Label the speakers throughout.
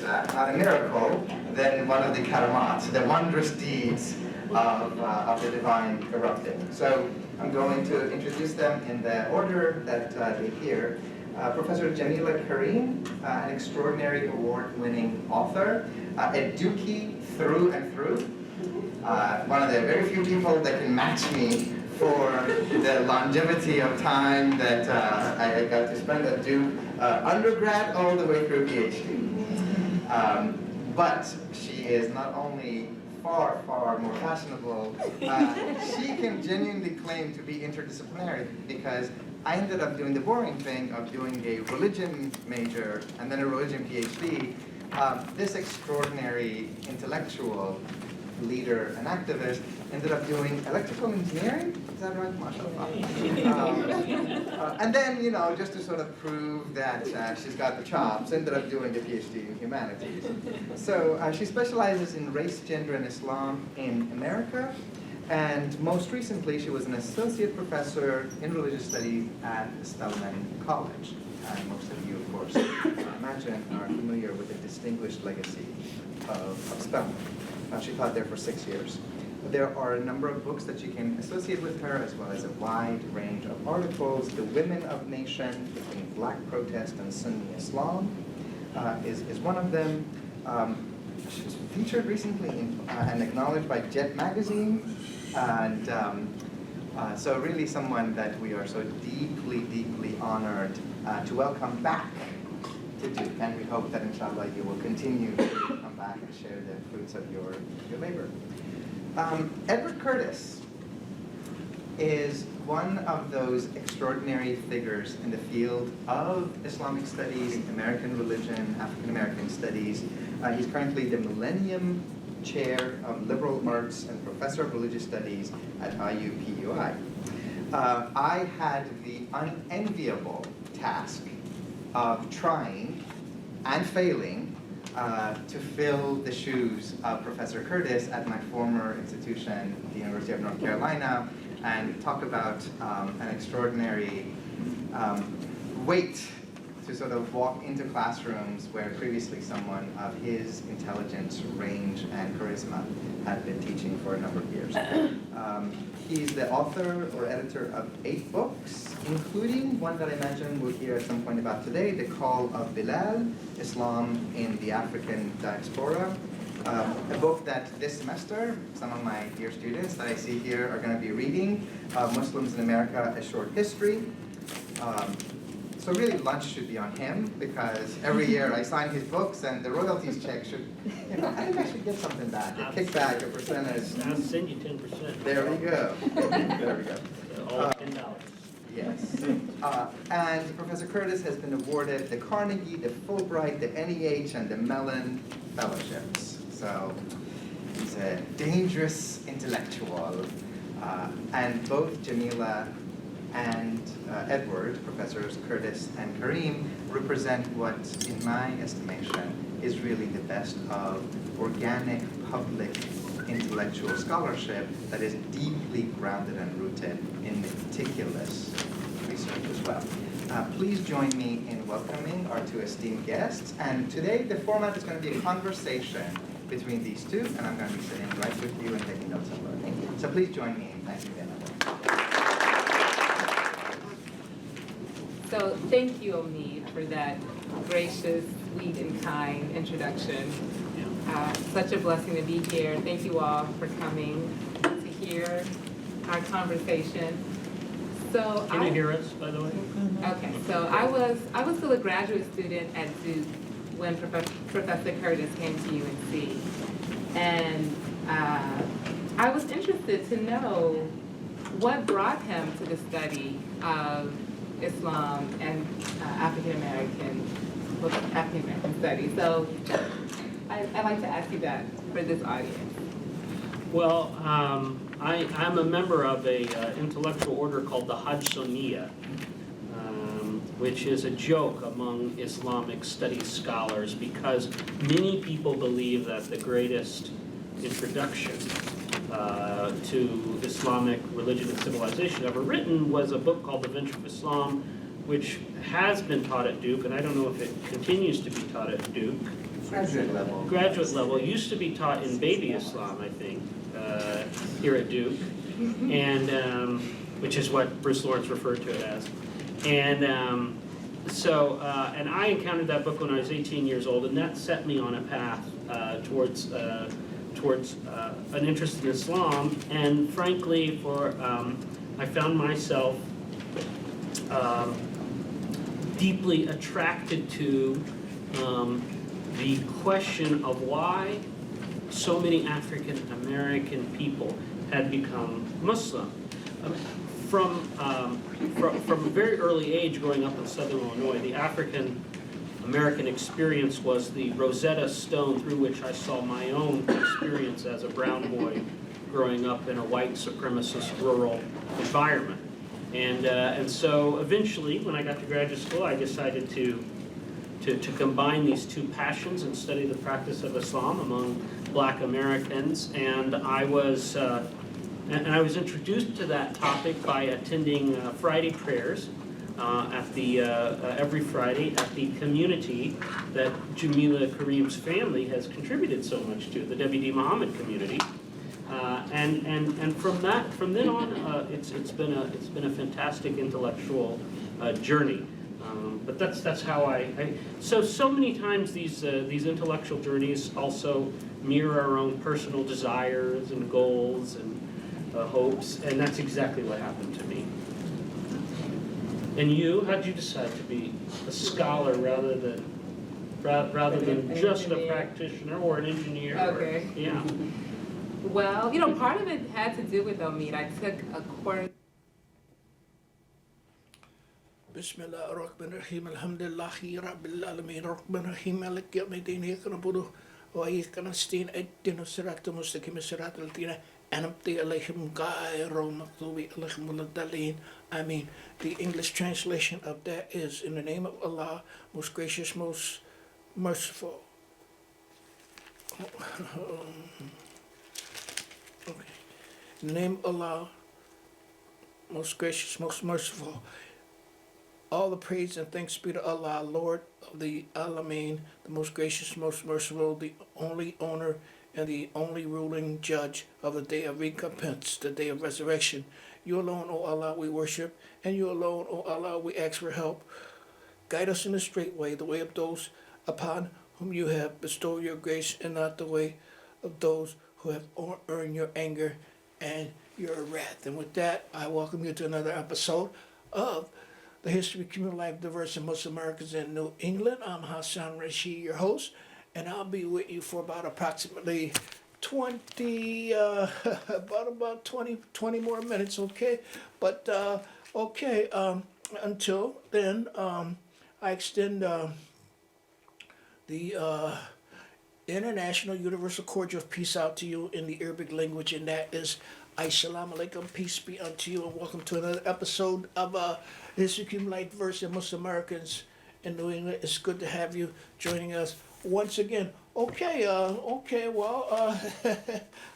Speaker 1: not a miracle, then one of the karamats, the wondrous deeds of the divine erupting. So I'm going to introduce them in the order that they appear. Professor Jamila Karim, an extraordinary award-winning author, a Dookie through and through. One of the very few people that can match me for the longevity of time that I got to spend at Duke, undergrad all the way through PhD. But she is not only far, far more fashionable, she can genuinely claim to be interdisciplinary, because I ended up doing the boring thing of doing a religion major and then a religion PhD. This extraordinary intellectual leader and activist ended up doing electrical engineering. Is that right, mashallah? And then, just to sort of prove that she's got the chops, ended up doing a PhD in humanities. So she specializes in race, gender, and Islam in America. And most recently, she was an associate professor in religious studies at Spelman College. And most of you, of course, imagine are familiar with the distinguished legacy of Spelman. She taught there for 6 years. There are a number of books that you can associate with her, as well as a wide range of articles. The Women of Nation, Between Black Protest and Sunni Islam, is one of them. She was featured recently and acknowledged by Jet Magazine. And so really someone that we are so deeply, deeply honored to welcome back to Duke. And we hope that, inshallah, you will continue to come back and share the fruits of your labor. Edward Curtis is one of those extraordinary figures in the field of Islamic studies, American religion, African American studies. He's currently the Millennium Chair of Liberal Arts and Professor of Religious Studies at IUPUI. I had the unenviable task of trying and failing to fill the shoes of Professor Curtis at my former institution, the University of North Carolina, and talk about an extraordinary weight to sort of walk into classrooms where previously someone of his intelligence, range, and charisma had been teaching for a number of years. He's the author or editor of 8 books, including one that I imagine we'll hear at some point about today, The Call of Bilal, Islam in the African Diaspora. A book that this semester, some of my dear students that I see here are going to be reading, Muslims in America, A Short History. So really lunch should be on him, because every year I sign his books and the royalties check should, I think I should get something back, a kickback, a percentage.
Speaker 2: I'll send you 10%.
Speaker 1: There we go. There we go.
Speaker 2: All $10.
Speaker 1: Yes. And Professor Curtis has been awarded the Carnegie, the Fulbright, the NEH, and the Mellon Fellowships. So he's a dangerous intellectual. And both Jamila and Edward, Professors Curtis and Karim, represent what, in my estimation, is really the best of organic public intellectual scholarship that is deeply grounded and rooted in meticulous research as well. Please join me in welcoming our 2 esteemed guests. And today the format is going to be a conversation between these two, and I'm going to be sitting right with you and taking notes and learning. So please join me in thanking them.
Speaker 3: So thank you, Omid, for that gracious, sweet, and kind introduction. Such a blessing to be here. Thank you all for coming to hear our conversation. So
Speaker 2: Can you hear us, by the way?
Speaker 3: Okay, so I was still a graduate student at Duke when Professor Curtis came to UNC. And I was interested to know what brought him to the study of Islam and African American studies. So I'd like to ask you that for this audience.
Speaker 2: Well, I'm a member of a intellectual order called the Hassoniya, which is a joke among Islamic studies scholars, because many people believe that the greatest introduction to Islamic religion and civilization ever written was a book called The Venture of Islam which has been taught at Duke, and I don't know if it continues to be taught at Duke.
Speaker 1: Graduate level.
Speaker 2: Graduate level, used to be taught in Baby Islam, I think, here at Duke, and which is what Bruce Lawrence referred to it as. And and I encountered that book when I was 18 years old, and that set me on a path towards an interest in Islam. And frankly, I found myself deeply attracted to the question of why so many African American people had become Muslim. From a very early age, growing up in Southern Illinois, the African American experience was the Rosetta Stone through which I saw my own experience as a brown boy growing up in a white supremacist rural environment. And so eventually, when I got to graduate school, I decided to combine these two passions and study the practice of Islam among Black Americans. And I was introduced to that topic by attending Friday prayers every Friday at the community that Jamila Kareem's family has contributed so much to, the W.D. Muhammad community. And from then on, it's been a fantastic intellectual journey. But that's how so many times these intellectual journeys also mirror our own personal desires and goals and hopes, and that's exactly what happened to me. And you, how did you decide to be a scholar rather than just a practitioner or an engineer?
Speaker 3: Okay.
Speaker 2: Yeah.
Speaker 3: Well, part of it had to do with Omid. I took a course.
Speaker 4: Bismillah ar-Rahman ar-Rahim, alhamdulillahi rabbil alamin, ar-Rahman ar-Rahim, malik yawmiddin, iyyaka na'budu wa iyyaka nasta'in, ihdinas siratal mustaqim, siratal ladzina an'amta alayhim ghayril maghdubi alayhim waladdallin. I mean, the English translation of that is, in the name of Allah, most gracious, most merciful. Okay. In the name of Allah, most gracious, most merciful. All the praise and thanks be to Allah, Lord of the Alameen, the most gracious, most merciful, the only owner and the only ruling judge of the day of recompense, the day of resurrection. You alone, O Allah, we worship, and you alone, O Allah, we ask for help. Guide us in the straight way, the way of those upon whom you have bestowed your grace, and not the way of those who have earned your anger and your wrath. And with that, I welcome you to another episode of the History, Community Life, Diverse and Muslim Americans in New England. I'm Hasson, Rashid, your host, and I'll be with you for about approximately 20 more minutes, okay? But, until then, I extend the International Universal Cordial of Peace out to you in the Arabic language, and that is Assalamu alaikum, peace be unto you, and welcome to another episode of History, Community Life, Diverse and Muslim Americans in New England. It's good to have you joining us once again.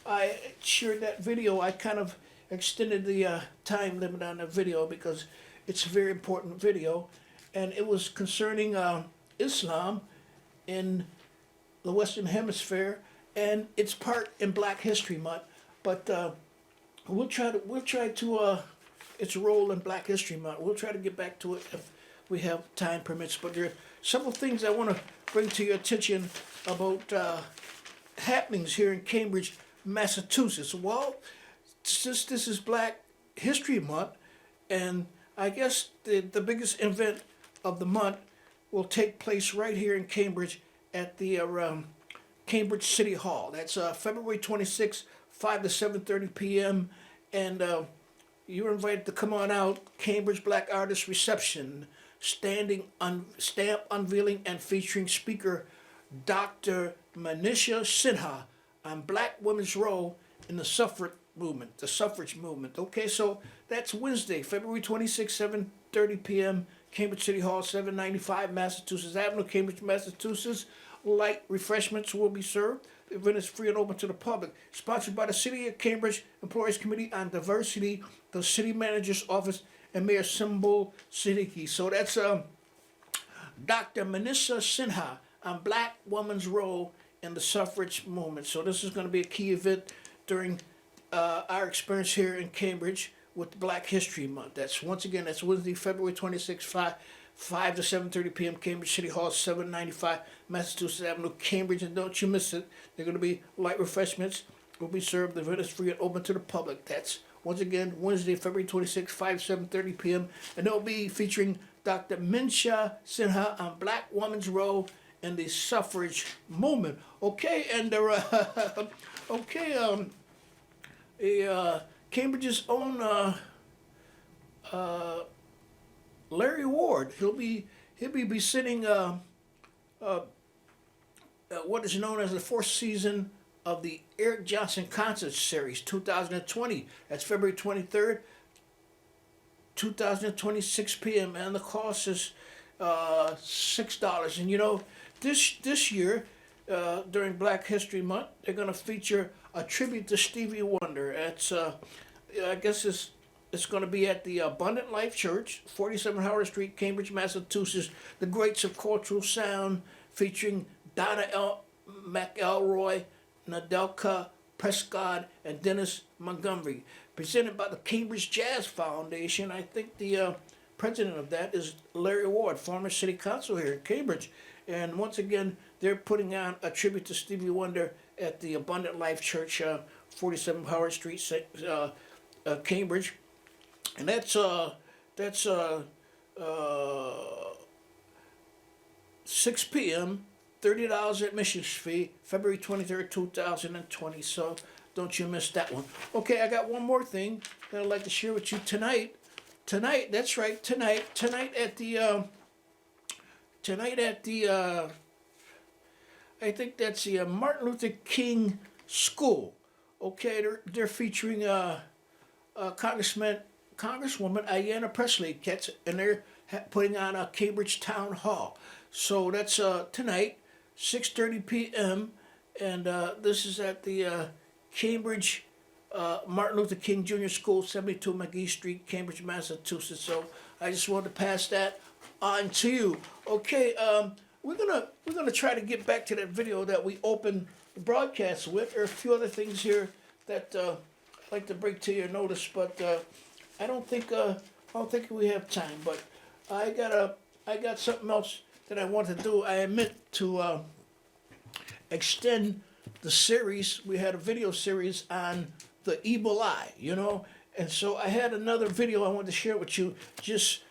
Speaker 4: I shared that video. I kind of extended the time limit on the video because it's a very important video, and it was concerning Islam in the Western Hemisphere, and it's part in Black History Month, but we'll try to its role in Black History Month. We'll try to get back to it if we have time permits. But there are several things I want to bring to your attention about happenings here in Cambridge, Massachusetts. Well, since this is Black History Month, and I guess the biggest event of the month will take place right here in Cambridge at the Cambridge City Hall. That's February 26th, 5 to 7:30 p.m. And you're invited to come on out. Cambridge Black Artist Reception, stamp unveiling and featuring speaker Dr. Manisha Sinha on Black women's role in the suffrage movement. Okay, so that's Wednesday, February 26th, 7:30 p.m., Cambridge City Hall, 795 Massachusetts Avenue, Cambridge, Massachusetts. Light refreshments will be served. The event is free and open to the public. Sponsored by the City of Cambridge Employees Committee on Diversity, the City Manager's Office, and Mayor Symbol Siddiqui. So that's Dr. Manissa Sinha on Black woman's role in the suffrage movement. So this is going to be a key event during our experience here in Cambridge with Black History Month. That's Wednesday, February 26th, 5 to 7:30 p.m. Cambridge City Hall, 795 Massachusetts Avenue, Cambridge. And don't you miss it. They're going to be light refreshments will be served. The event is free and open to the public. That's once again Wednesday, February 26th, 5 7:30 p.m. And they'll be featuring Dr. Manissa Sinha on Black woman's role in the suffrage movement. Okay, and Cambridge's own Larry Ward. He'll be sitting what is known as the fourth season of the Eric Johnson Concert Series 2020. That's February 23rd, 2020, 6 p.m. And the cost is $6. And you know, this year during Black History Month, they're going to feature a tribute to Stevie Wonder. It's I guess it's going to be at the Abundant Life Church, 47 Howard Street, Cambridge, Massachusetts. The Greats of Cultural Sound, featuring Donna McElroy, Nadelka Prescott, and Dennis Montgomery. Presented by the Cambridge Jazz Foundation. I think the president of that is Larry Ward, former city council here in Cambridge. And once again, they're putting on a tribute to Stevie Wonder at the Abundant Life Church, 47 Howard Street, Cambridge. And that's 6 p.m., $30 admissions fee, February 23rd, 2020. So don't you miss that one. Okay, I got one more thing that I'd like to share with you tonight. Tonight at the I think that's the Martin Luther King School. Okay, they're featuring Congresswoman Ayanna Pressley, and they're putting on a Cambridge Town Hall. So that's tonight, 6:30 p.m. And this is at the Cambridge Martin Luther King Jr. School, 72 McGee Street, Cambridge, Massachusetts. So I just wanted to pass that on to you. Okay, we're gonna try to get back to that video that we opened the broadcast with. There are a few other things here that I'd like to bring to your notice, but I don't think we have time. But I got something else that I want to do. I admit to extend the series. We had a video series on the evil eye, you know, and so I had another video I wanted to share with you, just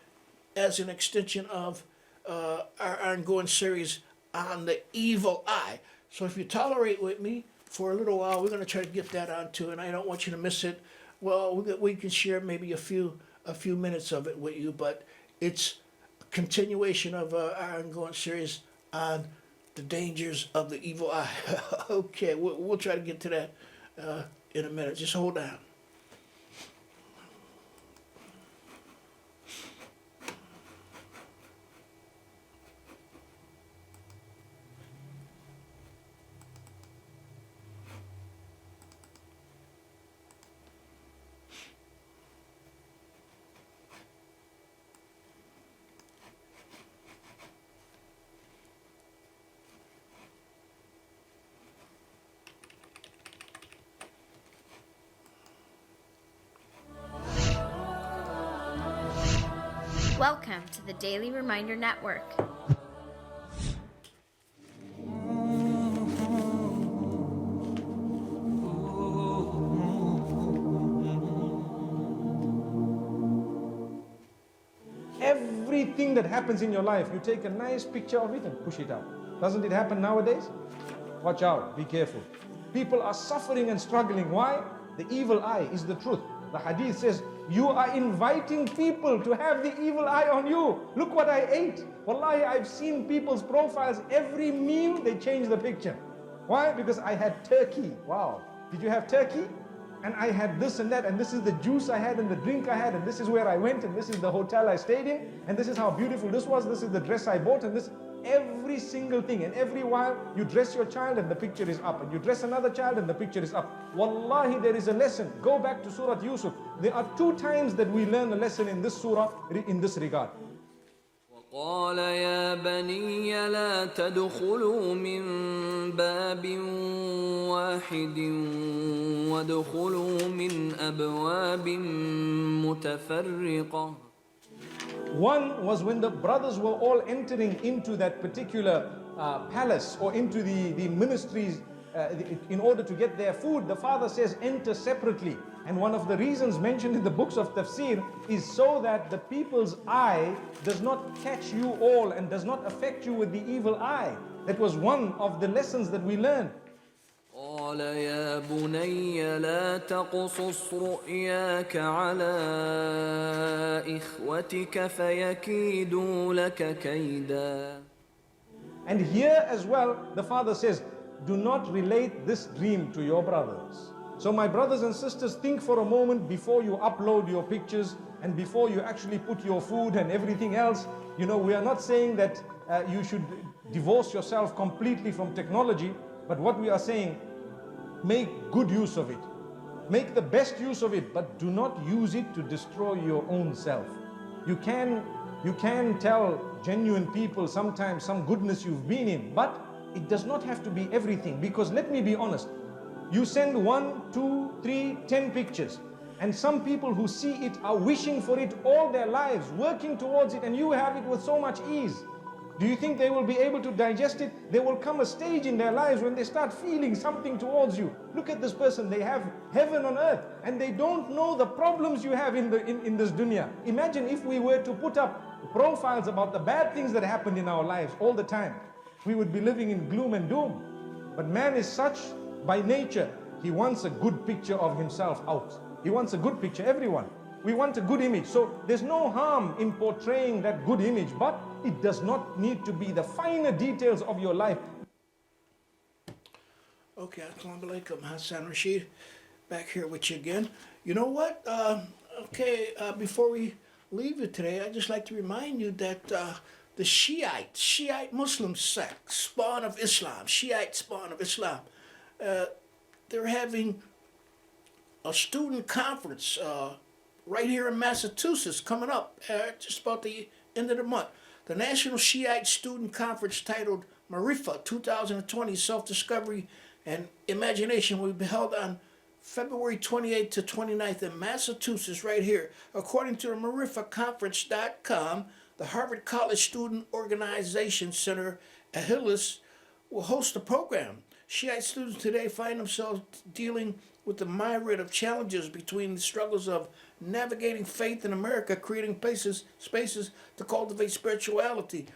Speaker 4: as an extension of our ongoing series on the evil eye. So if you tolerate with me for a little while, we're going to try to get that on too, and I don't want you to miss it. Well, we can share maybe a few minutes of it with you, but it's a continuation of our ongoing series on the dangers of the evil eye. Okay, we'll try to get to that in a minute. Just hold on.
Speaker 5: Welcome to the Daily Reminder Network.
Speaker 6: Everything that happens in your life, you take a nice picture of it and push it out. Doesn't it happen nowadays? Watch out, be careful. People are suffering and struggling. Why? The evil eye is the truth. The hadith says, you are inviting people to have the evil eye on you. Look what I ate. Wallahi, I've seen people's profiles. Every meal, they change the picture. Why? Because I had turkey. Wow. Did you have turkey? And I had this and that, and this is the juice I had and the drink I had, and this is where I went, and this is the hotel I stayed in, and this is how beautiful this was, this is the dress I bought, and this. every single thing. And every while you dress your child and the picture is up. And you dress another child and the picture is up. Wallahi, there is a lesson. Go back to Surah Yusuf. There are 2 times that we learn a lesson in this surah in this regard.
Speaker 7: قال يا بني لا تدخلوا من باب واحد وادخلوا من أبواب متفرقة.
Speaker 6: One was when the brothers were all entering into that particular palace or into the ministries in order to get their food. The father says, enter separately. And one of the reasons mentioned in the books of tafsir is so that the people's eye does not catch you all and does not affect you with the evil eye. That was one of the lessons that we learned.
Speaker 7: قال يا بني لا تقصص رؤياك على إخوتك فيكيدوا لك كيدا.
Speaker 6: And here as well, the father says, do not relate this dream to your brothers. So my brothers and sisters, think for a moment before you upload your pictures and before you actually put your food and everything else. You know, we are not saying that you should divorce yourself completely from technology, but what we are saying, make good use of it. Make the best use of it, but do not use it to destroy your own self. You can tell genuine people sometimes some goodness you've been in, but it does not have to be everything. Because let me be honest, you send 1, 2, 3, 10 pictures, and some people who see it are wishing for it all their lives, working towards it, and you have it with so much ease. Do you think they will be able to digest it? There will come a stage in their lives when they start feeling something towards you. Look at this person, they have heaven on earth, and they don't know the problems you have in this dunya. Imagine if we were to put up profiles about the bad things that happened in our lives all the time. We would be living in gloom and doom. But man is such by nature, he wants a good picture of himself out. He wants a good picture, everyone. We want a good image. So there's no harm in portraying that good image, but it does not need to be the finer details of your life.
Speaker 4: Okay, Assalamu alaikum, Hassan Rashid, back here with you again. You know what? Before we leave it today, I'd just like to remind you that the Shiite Muslim sect, spawn of Islam, Shiite spawn of Islam, they're having a student conference right here in Massachusetts coming up just about the end of the month. The National Shiite Student Conference titled Marifa 2020 Self-Discovery and Imagination will be held on February 28th to 29th in Massachusetts right here. According to the marifaconference.com, the Harvard College Student Organization Center at Hillis will host the program. Shiite students today find themselves dealing with the myriad of challenges between the struggles of navigating faith in America, creating spaces to cultivate spirituality,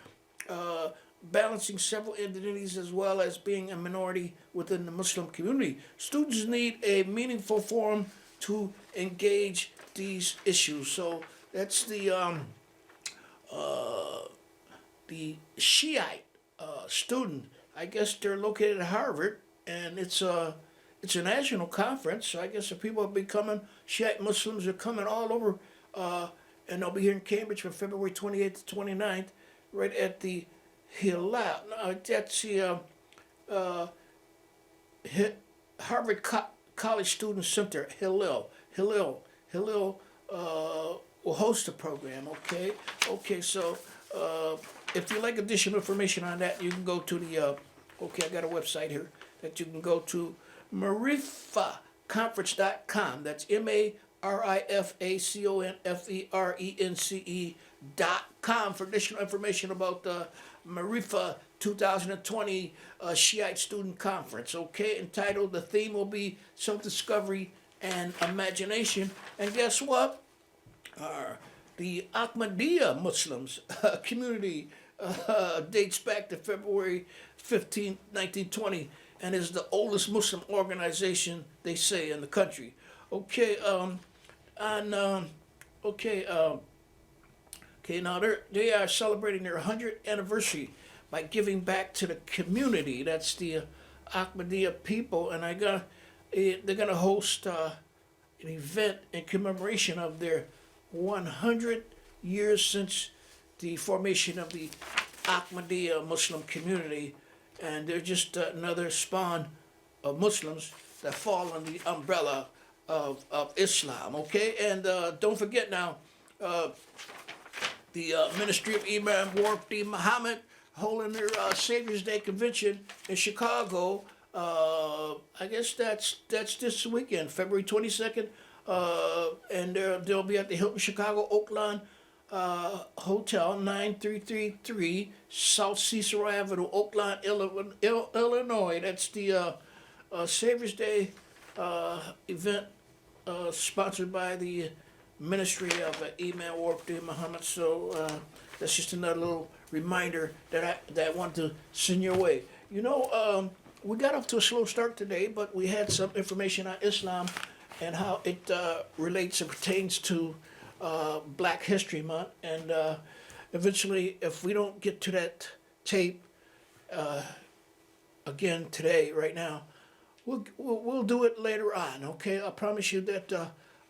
Speaker 4: balancing several identities as well as being a minority within the Muslim community. Students need a meaningful forum to engage these issues. So that's the Shiite student. I guess they're located at Harvard, and it's a national conference. So I guess the people will be coming. Shiite Muslims are coming all over, and they'll be here in Cambridge from February 28th to 29th, right at the Hillel. No, that's the Harvard College Student Center. Hillel will host the program. Okay. So if you like additional information on that, you can go to the. I got a website here that you can go to marifaconference.com. That's marifaconference.com for additional information about the Marifa 2020 Shiite Student Conference. Entitled, the theme will be self-discovery and imagination. And guess what? The Ahmadiyya Muslims community dates back to February 15, 1920, and is the oldest Muslim organization, they say, in the country. Now they are celebrating their 100th anniversary by giving back to the community. That's the Ahmadiyya people, and they're gonna host an event in commemoration of their 100 years since the formation of the Ahmadiyya Muslim community, and they're just another spawn of Muslims that fall under the umbrella of Islam, okay? And don't forget now, the Ministry of Imam Warfdi Muhammad holding their Savior's Day convention in Chicago. I guess that's this weekend, February 22nd, and they'll be at the Hilton Chicago Oakland Hotel, 9333 South Cicero Avenue, Oakland, Illinois. That's the Savior's Day event sponsored by the Ministry of Imam Warfdi Muhammad. So that's just another little reminder that I want to send your way. You know, we got off to a slow start today, but we had some information on Islam and how it relates and pertains to Black History Month. And eventually, if we don't get to that tape again today, right now, we'll do it later on, okay? I promise you that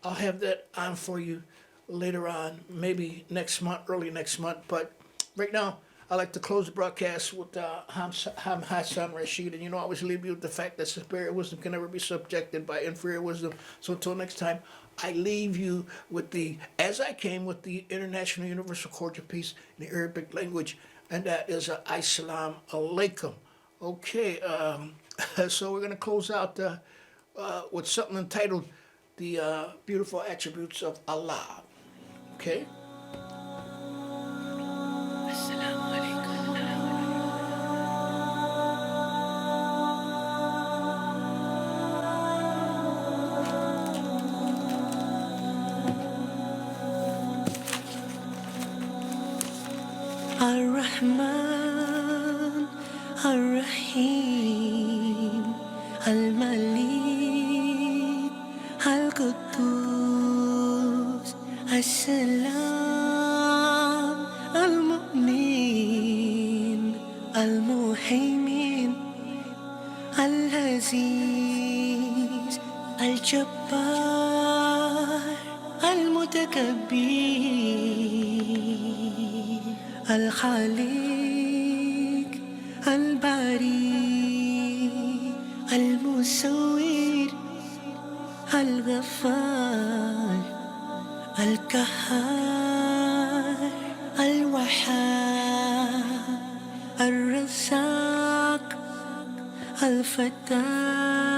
Speaker 4: I'll have that on for you later on, maybe next month, early next month. But right now, I like to close the broadcast with Hasson, Rashid, and you know I always leave you with the fact that superior wisdom can never be subjected by inferior wisdom. So until next time, I leave you with as I came, with the International Universal Cordial Peace in the Arabic language, and that is Assalamu Alaikum. Okay, so we're going to close out with something entitled The Beautiful Attributes of Allah. Okay?
Speaker 8: الرحمن الرحيم الملك القدوس السلام المؤمن المهيمن العزيز الجبار المتكبر الخالق الباري المصور الغفار القهار الوهاب الرزاق الفتاح